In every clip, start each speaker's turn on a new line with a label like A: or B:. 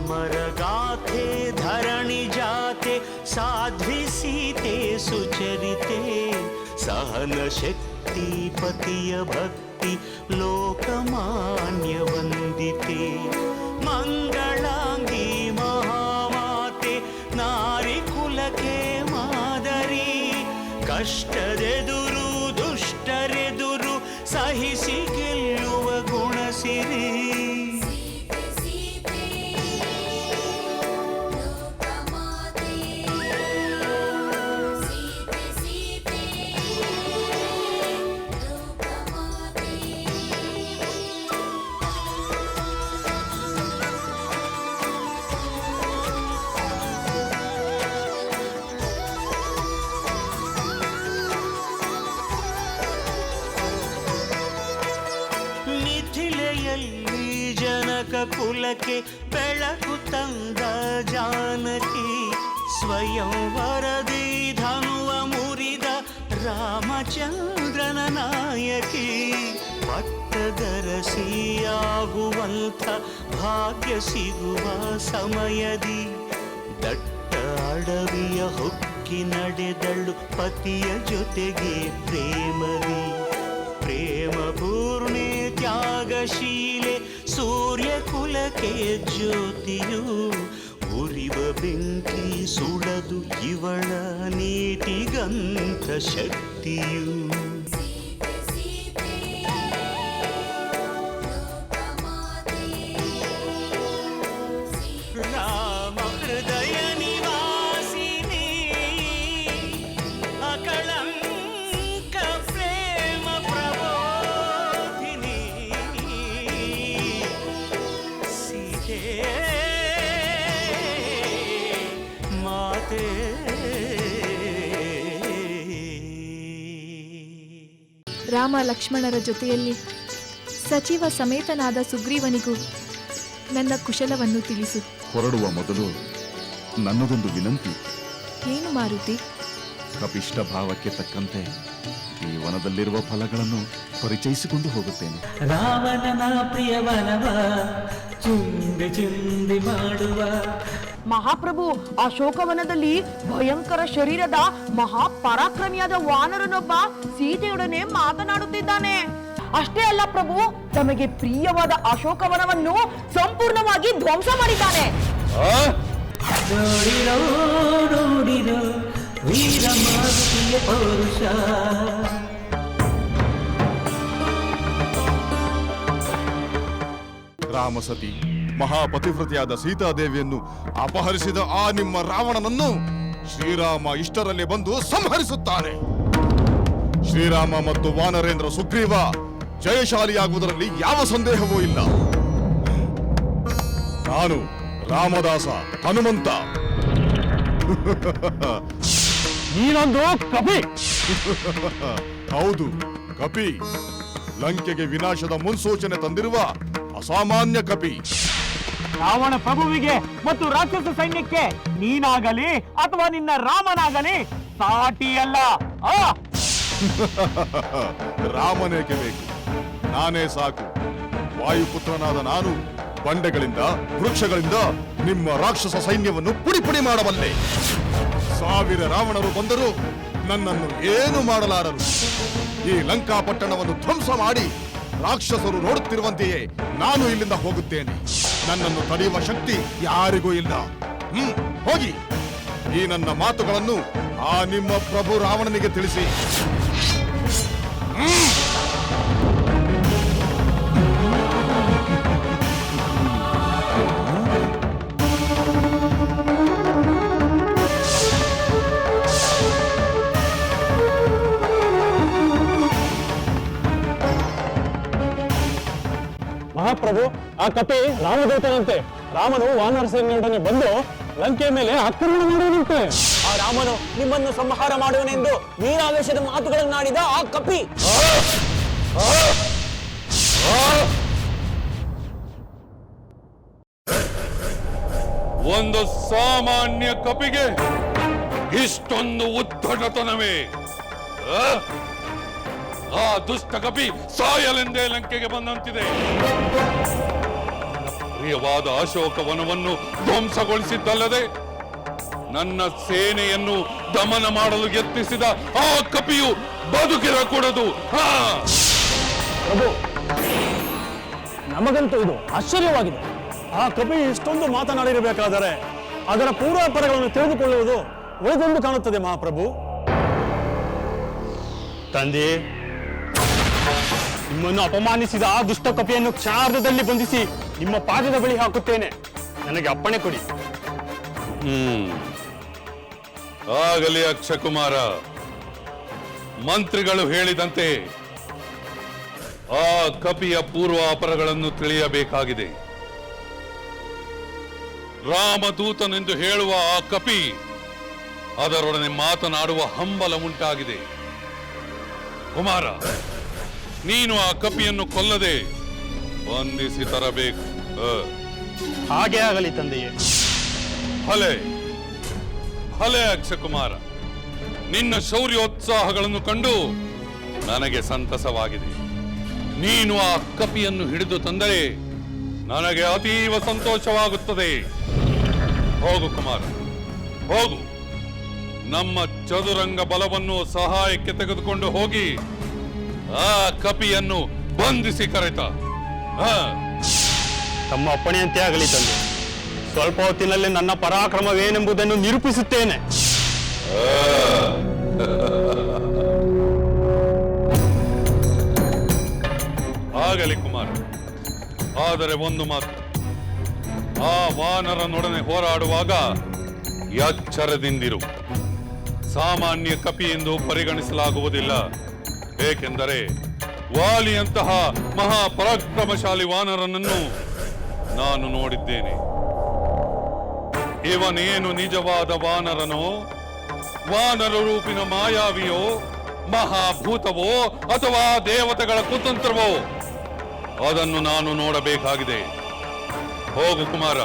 A: अमरगाथे धरणि जाते साध्वी सीते सुचरिते सहन शक्ति पतिय भक्ति लोकमान्य वंदिते मंगलांगी महामाते नारी कुलके मादरी कष्टदेदुरु दुष्टरेदुरु सहिಸಿ ಗೆಲ್ಲುವ ಗುಣಸಿರಿ ಕುಲಕ್ಕೆ ಬೆಳಕು ತಂದ ಜಾನಕಿ ಸ್ವಯಂ ವರದಿ ಧನುವ ಮುರಿದ ರಾಮಚಂದ್ರನ ನಾಯಕಿ ಪಟ್ಟದರಸಿಯಾಗುವಂಥ ಭಾಗ್ಯ ಸಿಗುವ ಸಮಯದಿ ದಟ್ಟ ಅಡವಿಯ ಹೊಕ್ಕಿ ನಡೆದಳು ಪತಿಯ ಜೊತೆಗೆ ಪ್ರೇಮದಿ ಪ್ರೇಮ ಪೂರ್ಣೆ ತ್ಯಾಗಶೀಲೆ ಸೂರ್ಯ ಕುಲಕ್ಕೆ ಜ್ಯೋತಿಯು ಉರಿವ ಬೆಂಕಿ ಸುಡದು ಇವಳ ನೀತಿಗಂತ ಶಕ್ತಿಯು ರಾಮ ಹೃದಯ ನಿವಾಸಿನಿ ಅಕಳಂಕ ಪ್ರೇಮ ಪ್ರಬೋಧಿನಿ ಸೀತೆ ಮಾತೆ
B: ರಾಮ ಲಕ್ಷ್ಮಣರ ಜೊತೆಯಲ್ಲಿ ಸಚಿವ ಸಮೇತನಾದ ಸುಗ್ರೀವನಿಗೂ ನನ್ನ ಕುಶಲವನ್ನು ತಿಳಿಸು.
C: ಹೊರಡುವ ಮೊದಲು ನನ್ನದೊಂದು ವಿನಂತಿ.
B: ಏನು ಮಾರುತಿ?
C: ಕಪಿಷ್ಠ ಭಾವಕ್ಕೆ ತಕ್ಕಂತೆ ಈ ವನದಲ್ಲಿರುವ ಫಲಗಳನ್ನು ಪರಿಚಯಿಸಿಕೊಂಡು ಹೋಗುತ್ತೇನೆ.
A: ರಾವಣನ ಪ್ರಿಯವನವ ಚುಂದಿ ಚುಂದಿ ಮಾಡುವ
D: ಮಹಾಪ್ರಭು, ಅಶೋಕವನದಲ್ಲಿ ಭಯಂಕರ ಶರೀರದ ಮಹಾಪರಾಕ್ರಮಿಯಾದ ವಾನರನೊಬ್ಬ ಸೀತೆಯೊಡನೆ ಮಾತನಾಡುತ್ತಿದ್ದಾನೆ. ಅಷ್ಟೇ ಅಲ್ಲ ಪ್ರಭು, ತಮಗೆ ಪ್ರಿಯವಾದ ಅಶೋಕವನವನ್ನು ಸಂಪೂರ್ಣವಾಗಿ ಧ್ವಂಸ ಮಾಡಿದ್ದಾನೆ.
A: ನೋಡಿರೋ ನೋಡಿರೋ ವೀರ ಮಾರುತಿಯ ಪೌರುಷ.
C: ರಾಮಸತಿ ಮಹಾಪತಿವ್ರತೆಯಾದ ಸೀತಾದೇವಿಯನ್ನು ಅಪಹರಿಸಿದ ಆ ನಿಮ್ಮ ರಾವಣನನ್ನು ಶ್ರೀರಾಮ ಇಷ್ಟರಲ್ಲೇ ಬಂದು ಸಂಹರಿಸುತ್ತಾನೆ. ಶ್ರೀರಾಮ ಮತ್ತು ವಾನರೇಂದ್ರ ಸುಗ್ರೀವ ಜಯಶಾಲಿಯಾಗುವುದರಲ್ಲಿ ಯಾವ ಸಂದೇಹವೂ ಇಲ್ಲ. ನಾನು ರಾಮದಾಸ ಹನುಮಂತ.
E: ನೀನೊಂದು ಕಪಿ.
C: ಹೌದು, ಕಪಿ. ಲಂಕೆಗೆ ವಿನಾಶದ ಮುನ್ಸೂಚನೆ ತಂದಿರುವ ಅಸಾಮಾನ್ಯ ಕಪಿ.
E: ರಾವಣ ಪ್ರಭುವಿಗೆ ಮತ್ತು ರಾಕ್ಷಸ ಸೈನ್ಯಕ್ಕೆ ನೀನಾಗಲಿ ಅಥವಾ ನಿನ್ನ ರಾಮನಾಗಲಿ ಸಾಟಿಯಲ್ಲ.
C: ರಾಮನೇಕೆ ಬೇಕು? ನಾನೇ ಸಾಕು. ವಾಯುಪುತ್ರನಾದ ನಾನು ಬಂಡೆಗಳಿಂದ ವೃಕ್ಷಗಳಿಂದ ನಿಮ್ಮ ರಾಕ್ಷಸ ಸೈನ್ಯವನ್ನು ಪುಡಿ ಪುಡಿ ಮಾಡಬಲ್ಲೆ. 1000 ರಾವಣರು ಬಂದರೂ ನನ್ನನ್ನು ಏನು ಮಾಡಲಾರರು. ಈ ಲಂಕಾಪಟ್ಟಣವನ್ನು ಧ್ವಂಸ ಮಾಡಿ ರಾಕ್ಷಸರು ನೋಡುತ್ತಿರುವಂತೆಯೇ ನಾನು ಇಲ್ಲಿಂದ ಹೋಗುತ್ತೇನೆ. ನನ್ನನ್ನು ತಡೆಯುವ ಶಕ್ತಿ ಯಾರಿಗೂ ಇಲ್ಲ. ಹೋಗಿ ಈ ನನ್ನ ಮಾತುಗಳನ್ನು ಆ ನಿಮ್ಮ ಪ್ರಭು ರಾವಣನಿಗೆ ತಿಳಿಸಿ.
E: ಮಹಾಪ್ರಭು, ಆ ಕಪಿ ರಾಮದೂತನಂತೆ. ರಾಮನು ವಾನರ ಸೇನೆಯೊಡನೆ ಬಂದು ಲಂಕೆಯ ಮೇಲೆ ಆಕ್ರಮಣ ಮಾಡುವಂತೆ.
F: ಆ ರಾಮನು ನಿಮ್ಮನ್ನು ಸಂಹಾರ ಮಾಡುವನೆಂದು ವೀರಾವೇಶದ ಮಾತುಗಳನ್ನಾಡಿದ ಆ ಕಪಿ.
G: ಒಂದು ಸಾಮಾನ್ಯ ಕಪಿಗೆ ಇಷ್ಟೊಂದು ಉದ್ದಟತನವೇ? ಆ ದುಷ್ಟ ಕಪಿ ಸಾಯಲೆಂದೇ ಲಂಕೆಗೆ ಬಂದಂತಿದೆ. ಪ್ರಿಯವಾದ ಅಶೋಕವನವನ್ನು ಧ್ವಂಸಗೊಳಿಸಿದ್ದಲ್ಲದೆ ನನ್ನ ಸೇನೆಯನ್ನು ದಮನ ಮಾಡಲು ಯತ್ನಿಸಿದ ಆ ಕಪಿಯು ಬದುಕಿರಕೂಡದು.
E: ಪ್ರಭು, ನಮಗಂತೂ ಇದು ಆಶ್ಚರ್ಯವಾಗಿದೆ. ಆ ಕಪಿ ಇಷ್ಟೊಂದು ಮಾತನಾಡಿರಬೇಕಾದರೆ ಅದರ ಪೂರ್ವಾಪರಗಳನ್ನು ತಿಳಿದುಕೊಳ್ಳುವುದು ಒಳಿದೆಂದು ಕಾಣುತ್ತದೆ ಮಹಾಪ್ರಭು. ತಂದೆ, ನಿಮ್ಮನ್ನು ಅಪಮಾನಿಸಿದ ಆ ದುಷ್ಟ ಕಪಿಯನ್ನು ಕ್ಷಣಾರ್ಧದಲ್ಲಿ ಬಂಧಿಸಿ ನಿಮ್ಮ ಪಾದದ ಬಳಿ ಹಾಕುತ್ತೇನೆ. ನನಗೆ ಅಪ್ಪಣೆ ಕೊಡಿ.
G: ಆಗಲಿ ಅಕ್ಷಕುಮಾರ. ಮಂತ್ರಿಗಳು ಹೇಳಿದಂತೆ ಆ ಕಪಿಯ ಪೂರ್ವಾಪರಗಳನ್ನು ತಿಳಿಯಬೇಕಾಗಿದೆ. ರಾಮದೂತನೆಂದು ಹೇಳುವ ಆ ಕಪಿ ಅದರೊಡನೆ ಮಾತನಾಡುವ ಹಂಬಲ ಉಂಟಾಗಿದೆ. ಕುಮಾರ, ನೀನು ಆ ಕಪಿಯನ್ನು ಕೊಲ್ಲದೆ ಬಂಧಿಸಿ ತರಬೇಕು.
E: ಹಾಗೆ ಆಗಲಿ ತಂದೆಯೇ.
G: ಭಲೆ ಭಲೆ ಅಕ್ಷಕುಮಾರ, ನಿನ್ನ ಶೌರ್ಯೋತ್ಸಾಹಗಳನ್ನು ಕಂಡು ನನಗೆ ಸಂತಸವಾಗಿದೆ. ನೀನು ಆ ಕಪಿಯನ್ನು ಹಿಡಿದು ತಂದರೆ ನನಗೆ ಅತೀವ ಸಂತೋಷವಾಗುತ್ತದೆ. ಹೋಗು ಕುಮಾರ, ಹೋಗು. ನಮ್ಮ ಚದುರಂಗ ಬಲವನ್ನು ಸಹಾಯಕ್ಕೆ ತೆಗೆದುಕೊಂಡು ಹೋಗಿ ಆ ಕಪಿಯನ್ನು ಬಂಧಿಸಿ ಕರೆತ.
E: ತಮ್ಮ ಅಪ್ಪಣೆಯಂತೆ ಆಗಲಿ ತಂದೆ. ಸ್ವಲ್ಪ ಹೊತ್ತಿನಲ್ಲಿ ನನ್ನ ಪರಾಕ್ರಮವೇನೆಂಬುದನ್ನು ನಿರೂಪಿಸುತ್ತೇನೆ.
G: ಆಗಲಿ ಕುಮಾರ. ಆದರೆ ಒಂದು ಮಾತು, ಆ ವಾನರನೊಡನೆ ಹೋರಾಡುವಾಗ ಎಚ್ಚರದಿಂದಿರು. ಸಾಮಾನ್ಯ ಕಪಿ ಎಂದು ಪರಿಗಣಿಸಲಾಗುವುದಿಲ್ಲ. ಏಕೆಂದರೆ ವಾಲಿಯಂತಹ ಮಹಾಪರಾಕ್ರಮಶಾಲಿ ವಾನರನನ್ನು ನಾನು ನೋಡಿದ್ದೇನೆ. ಇವನೇನು ನಿಜವಾದ ವಾನರನೋ, ವಾನರ ರೂಪಿನ ಮಾಯಾವಿಯೋ, ಮಹಾಭೂತವೋ ಅಥವಾ ದೇವತೆಗಳ ಕುತಂತ್ರವೋ, ಅದನ್ನು ನಾನು ನೋಡಬೇಕಾಗಿದೆ. ಹೋಗು ಕುಮಾರ,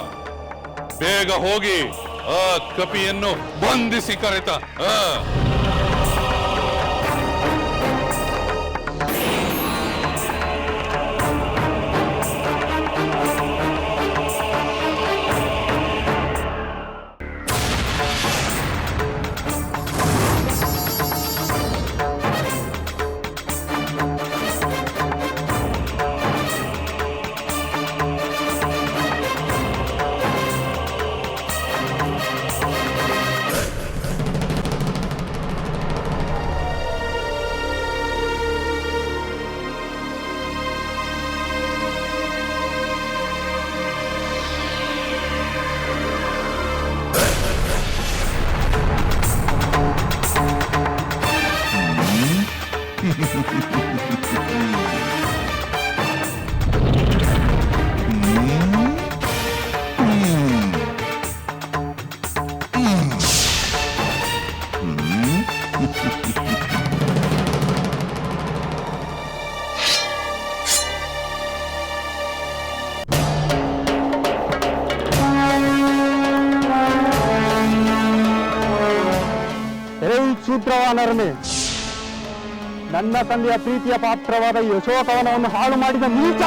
G: ಬೇಗ ಹೋಗಿ ಆ ಕಪಿಯನ್ನು ಬಂಧಿಸಿ ಕರೆತ.
E: ಶೂದ್ರವಾನರನೇ, ನನ್ನ ತಂದೆಯ ಪ್ರೀತಿಯ ಪಾತ್ರವಾದ ಈ ಅಶೋಕವನವನ್ನು ಹಾಳು ಮಾಡಿದ ನೀಚ,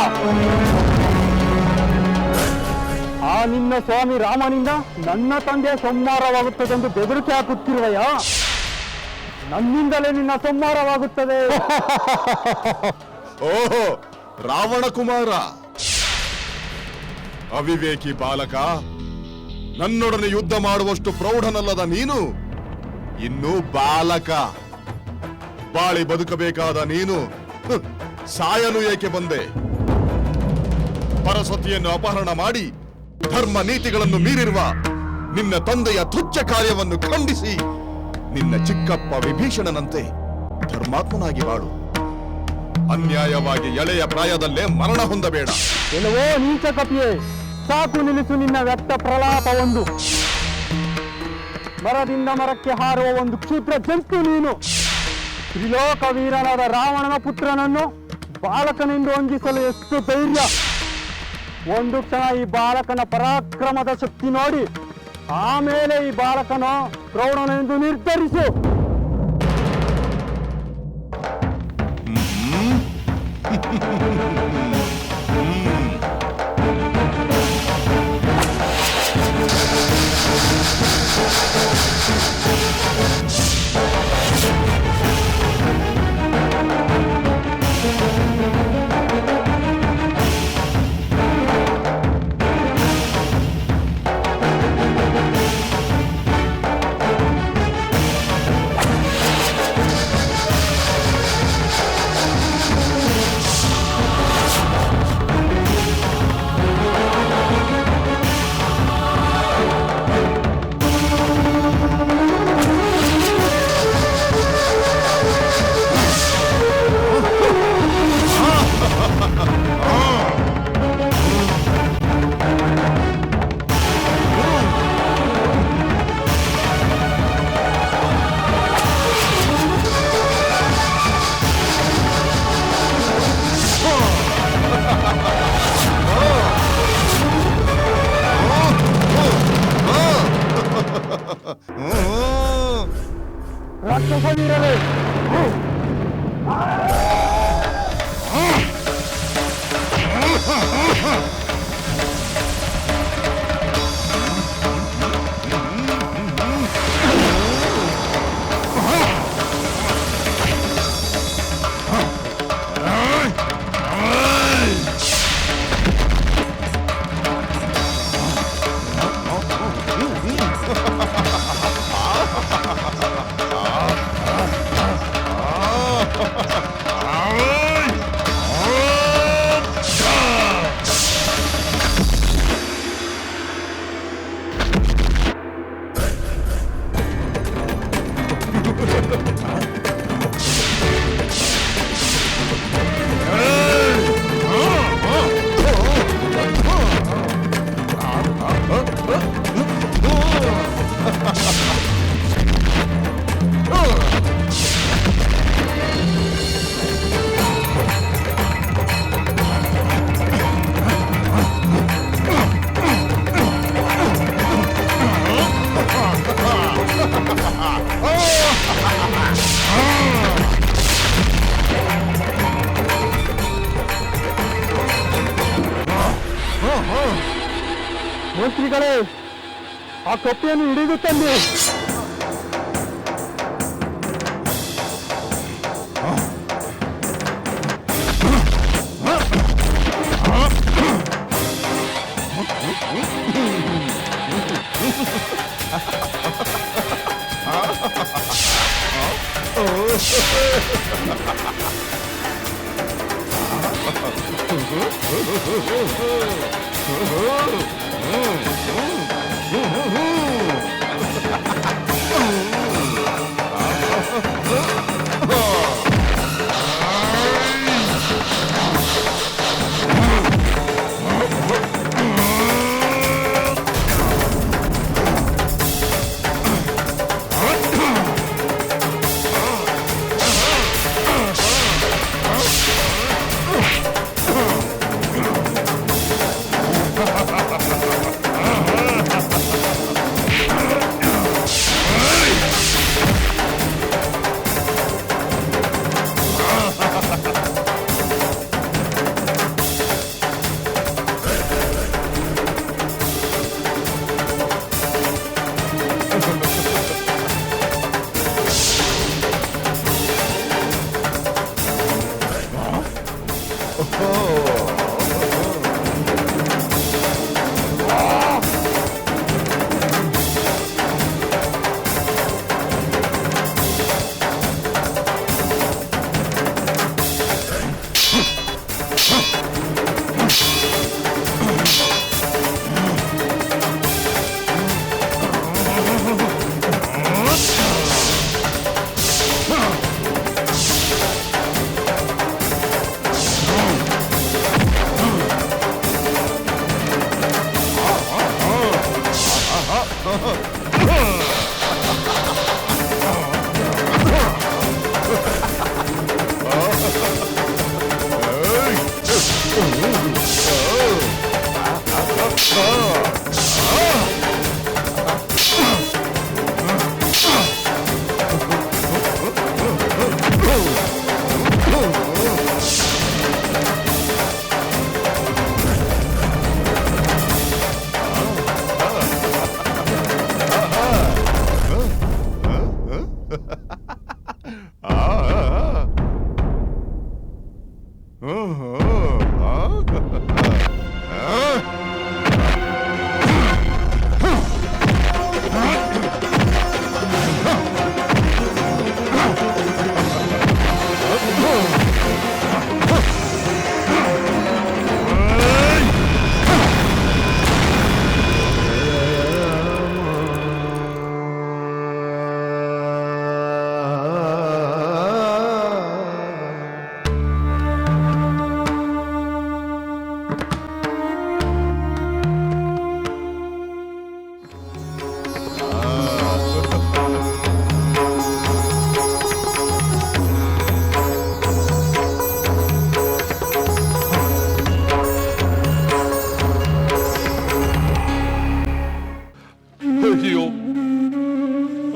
E: ಆ ನಿನ್ನ ಸ್ವಾಮಿ ರಾಮನಿಂದ ನನ್ನ ತಂದೆಯ ಸಂಹಾರವಾಗುತ್ತದೆಂದು ಬೆದರಿಕೆ ಹಾಕುತ್ತಿರುವೆಯಾ? ನನ್ನಿಂದಲೇ ನಿನ್ನ ಸಂಹಾರವಾಗುತ್ತದೆ.
C: ಓಹೋ, ರಾವಣ ಕುಮಾರ, ಅವಿವೇಕಿ ಬಾಲಕ, ನನ್ನೊಡನೆ ಯುದ್ಧ ಮಾಡುವಷ್ಟು ಪ್ರೌಢನಲ್ಲದ ನೀನು ಇನ್ನೂ ಬಾಲಕ. ಬಾಳಿ ಬದುಕಬೇಕಾದ ನೀನು ಸಾಯಲು ಏಕೆ ಬಂದೆ? ಪರಸತಿಯನ್ನು ಅಪಹರಣ ಮಾಡಿ ಧರ್ಮ ನೀತಿಗಳನ್ನು ಮೀರಿರುವ ನಿನ್ನ ತಂದೆಯ ತುಚ್ಛ ಕಾರ್ಯವನ್ನು ಖಂಡಿಸಿ ನಿನ್ನ ಚಿಕ್ಕಪ್ಪ ವಿಭೀಷಣನಂತೆ ಧರ್ಮಾತ್ಮನಾಗಿ ಬಾಳು. ಅನ್ಯಾಯವಾಗಿ ಎಳೆಯ ಪ್ರಾಯದಲ್ಲೇ ಮರಣ ಹೊಂದಬೇಡ.
E: ಎಲ್ಲವೋ ನೀಚ ಕಪಿಯೇ, ಸಾಕು ನಿಲ್ಲಿಸು ನಿನ್ನ ವ್ಯಕ್ತ ಪ್ರಲಾಪವೊಂದು. ಮರದಿಂದ ಮರಕ್ಕೆ ಹಾರುವ ಒಂದು ಕ್ಷುದ್ರ ಜಂತು ನೀನು. ತ್ರಿಲೋಕ ವೀರನಾದ ರಾವಣನ ಪುತ್ರನನ್ನು ಬಾಲಕನೆಂದು ವಂದಿಸಲು ಎಷ್ಟು ಧೈರ್ಯ! ಒಂದು ಕ್ಷಣ ಈ ಬಾಲಕನ ಪರಾಕ್ರಮದ ಶಕ್ತಿ ನೋಡಿ ಆಮೇಲೆ ಈ ಬಾಲಕನು ಪ್ರೌಢನೆಂದು ನಿರ್ಧರಿಸು. ಕೆಲಸವಿರಲಿ. ಮಂತ್ರಿಗಳೇ, ಆ ಕಪ್ಪೆಯನ್ನು ಹಿಡಿದು ತಂದೆ.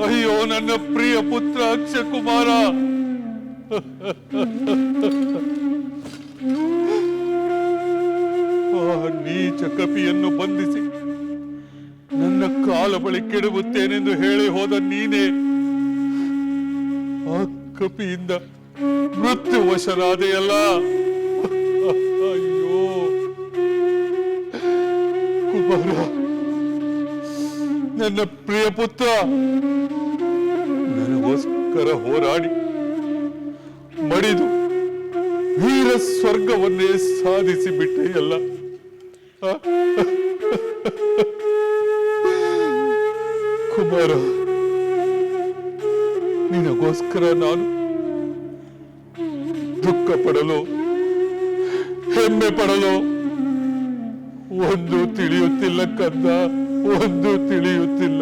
G: ಅಯ್ಯೋ ನನ್ನ ಪ್ರಿಯ ಪುತ್ರ ಅಕ್ಷಕುಮಾರ. ಆ ನೀಚ ಕಪಿಯನ್ನು ಬಂಧಿಸಿ ನನ್ನ ಕಾಲ ಬಳಿ ಕೆಡವುತ್ತೇನೆಂದು ಹೇಳಿ ಹೋದ ನೀನೇ ಆ ಕಪಿಯಿಂದ ಮೃತ್ಯುವಶನಾದೆಯಲ್ಲ. ಅಯ್ಯೋ ಕುಮಾರ, ನನ್ನ ಪ್ರಿಯ ಪುತ್ರ, ನನಗೋಸ್ಕರ ಹೋರಾಡಿ ಮಡಿದು ವೀರ ಸ್ವರ್ಗವನ್ನೇ ಸಾಧಿಸಿ ಬಿಟ್ಟೆಯಲ್ಲ. ಕುಮಾರ, ನಿನಗೋಸ್ಕರ ನಾನು ದುಃಖ ಪಡಲು ಹೆಮ್ಮೆ ಪಡಲು ಒಂದು ತಿಳಿಯುತ್ತಿಲ್ಲ ಕಂದ, ಒಂದು ತಿಳಿಯುತ್ತಿಲ್ಲ.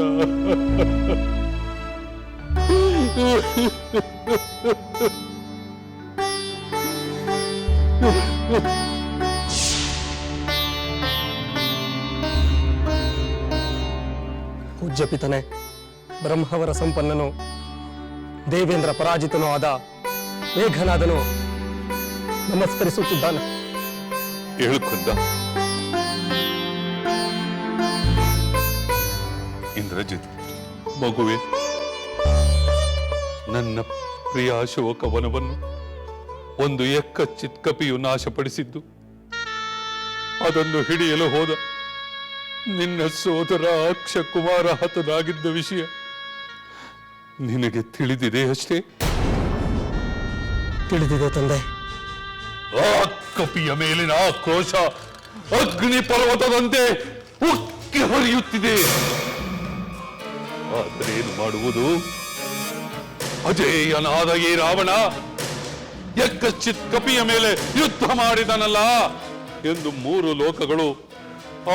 F: ಪೂಜ್ಯ ಪಿತನೆ, ಬ್ರಹ್ಮವರ ಸಂಪನ್ನನು ದೇವೇಂದ್ರ ಪರಾಜಿತನೂ ಆದ ಮೇಘನಾದನು ನಮಸ್ಕರಿಸುತ್ತಿದ್ದಾನೆ.
G: ಹೇಳ್ಕೊಂಡ ಇಂದ್ರಜಿತ್ ಮಗುವೆ, ನನ್ನ ಪ್ರಿಯ ಅಶೋಕವನವನ್ನು ಒಂದು ಎಕ್ಕಚ್ಚಿತ್ ಕಪಿಯು ನಾಶಪಡಿಸಿದ್ದು, ಅದನ್ನು ಹಿಡಿಯಲು ಹೋದ ನಿನ್ನ ಸೋದರ ಅಕ್ಷಕುಮಾರ ಹತನಾಗಿದ್ದ ವಿಷಯ ನಿನಗೆ ತಿಳಿದಿದೆ ಅಷ್ಟೇ?
F: ತಿಳಿದಿದೆ ತಂದೆ.
G: ಆ ಕಪಿಯ ಮೇಲಿನ ಆಕ್ರೋಶ ಅಗ್ನಿ ಪರ್ವತದಂತೆ ಉಕ್ಕಿ ಹರಿಯುತ್ತಿದೆ. ಆದರೆ ಏನು ಮಾಡುವುದು? ಅಜೇಯನಾದ ಈ ರಾವಣ ಎಕ್ಕಚ್ಚಿತ್ ಕಪಿಯ ಮೇಲೆ ಯುದ್ಧ ಮಾಡಿದನಲ್ಲ ಎಂದು ಮೂರು ಲೋಕಗಳು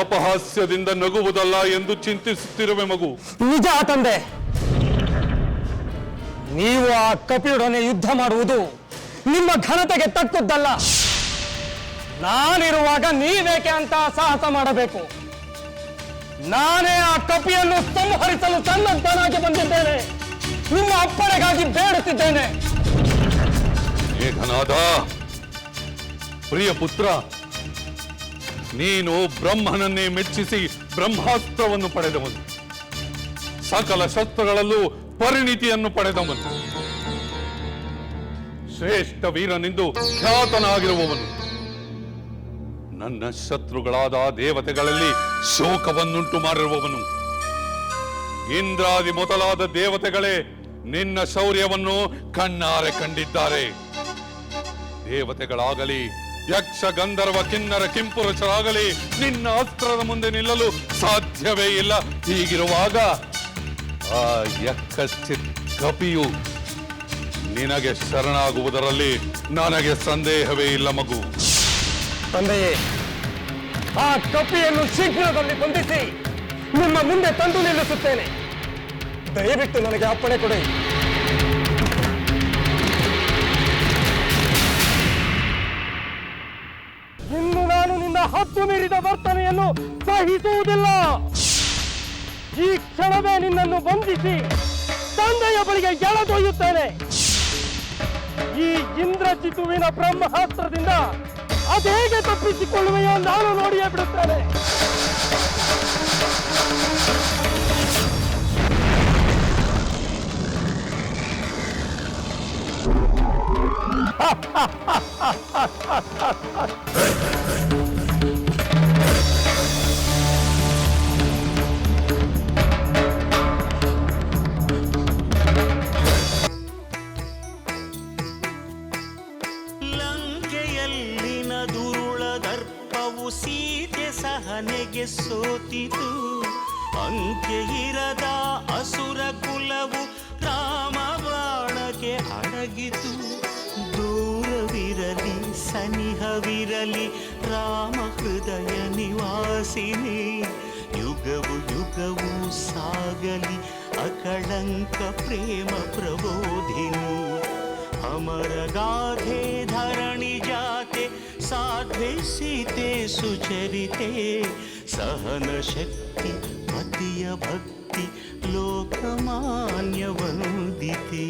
G: ಅಪಹಾಸ್ಯದಿಂದ ನಗುವುದಲ್ಲ ಎಂದು ಚಿಂತಿಸುತ್ತಿರುವೆ ಮಗು.
F: ನಿಜ ತಂದೆ, ನೀವು ಆ ಕಪಿಯೊಡನೆ ಯುದ್ಧ ಮಾಡುವುದು ನಿಮ್ಮ ಘನತೆಗೆ ತಕ್ಕದ್ದಲ್ಲ. ನಾನಿರುವಾಗ ನೀವೇಕೆ ಅಂತ ಸಾಹಸ ಮಾಡಬೇಕು? ನಾನೇ ಆ ಕಪಿಯನ್ನು ಸಂಹರಿಸಲು ಸನ್ನದ್ಧನಾಗಿ ಬಂದಿದ್ದೇನೆ. ನಿಮ್ಮ ಅಪ್ಪಣೆಗಾಗಿ ಬೇಡುತ್ತಿದ್ದೇನೆ.
G: ಮೇಘನಾದ, ಪ್ರಿಯ ಪುತ್ರ, ನೀನು ಬ್ರಹ್ಮನನ್ನೇ ಮೆಚ್ಚಿಸಿ ಬ್ರಹ್ಮಾಸ್ತ್ರವನ್ನು ಪಡೆದವನು, ಸಕಲ ಶಸ್ತ್ರಗಳಲ್ಲೂ ಪರಿಣಿತಿಯನ್ನು ಪಡೆದವನು, ಶ್ರೇಷ್ಠ ವೀರನೆಂದು ಖ್ಯಾತನಾಗಿರುವವನು, ನನ್ನ ಶತ್ರುಗಳಾದ ದೇವತೆಗಳಲ್ಲಿ ಶೋಕವನ್ನುಂಟು ಮಾಡಿರುವವನು. ಇಂದ್ರಾದಿ ಮೊದಲಾದ ದೇವತೆಗಳೇ ನಿನ್ನ ಶೌರ್ಯವನ್ನು ಕಣ್ಣಾರೆ ಕಂಡಿದ್ದಾರೆ. ದೇವತೆಗಳಾಗಲಿ, ಯಕ್ಷ ಗಂಧರ್ವ ಕಿನ್ನರ ಕಿಂಪುರುಷರಾಗಲಿ ನಿನ್ನ ಅಸ್ತ್ರದ ಮುಂದೆ ನಿಲ್ಲಲು ಸಾಧ್ಯವೇ ಇಲ್ಲ. ಹೀಗಿರುವಾಗ ಆ ಯಕ್ಕಚ್ಚಿತ್ ಕಪಿಯು ನಿನಗೆ ಶರಣಾಗುವುದರಲ್ಲಿ ನನಗೆ ಸಂದೇಹವೇ ಇಲ್ಲ ಮಗು.
F: ತಂದೆಯೇ, ಆ ಕಪಿಯನ್ನು ಶೀಘ್ರದಲ್ಲಿ ಬಂಧಿಸಿ ನಿಮ್ಮ ಮುಂದೆ ತಂದು ನಿಲ್ಲಿಸುತ್ತೇನೆ. ದಯವಿಟ್ಟು ನನಗೆ ಅಪ್ಪಣೆ ಕೊಡಿ. ಇನ್ನು ನಾನು ನಿನ್ನ ಹದ್ದು ಮೀರಿದ ವರ್ತನೆಯನ್ನು ಸಹಿಸುವುದಿಲ್ಲ. ಈ ಕ್ಷಣವೇ ನಿನ್ನನ್ನು ಬಂಧಿಸಿ ತಂದೆಯ ಬಳಿಗೆ ಎಳೆದೊಯ್ಯುತ್ತೇನೆ. ಈ ಇಂದ್ರಜಿತುವಿನ ಬ್ರಹ್ಮಾಸ್ತ್ರದಿಂದ ಅದೇಗೆ ತಪ್ಪಿಸಿಕೊಳ್ಳುವೆಯೋ ನಾನು ನೋಡಿಯೇ ಬಿಡುತ್ತೇನೆ.
A: ಲಂಕೆಯಲ್ಲಿನ ದುರುಳ ದರ್ಪವು ಸೀತೆ ಸಹನೆಗೆ ಸೋತಿತು. ಅಂಕೆ ಇರದ ಅಸುರ ಕುಲವು ರಾಮ ಬಾಣಕ್ಕೆ ಅಡಗಿತು. ದೂರವಿರಲಿ ಸನಿಹವಿರಲಿ ರಾಮ ಹೃದಯ ನಿವಾಸಿನಿ. ಯುಗವು ಯುಗವು ಸಾಗಲಿ ಅಕಳಂಕ ಪ್ರೇಮ ಪ್ರಬೋಧಿನಿ. ಅಮರ ಗಾಧೆ ಧರಣಿ ಜಾತೆ ಸಾಧ್ವೆ ಸೀತೆ ಸುಚರಿತೆ. ಸಹನ ಶಕ್ತಿ ಪತಿಯ ಭಕ್ತಿ ವಂದಿತಿ ಲೋಕಮಾನ್ಯ ವಂದಿತೆ.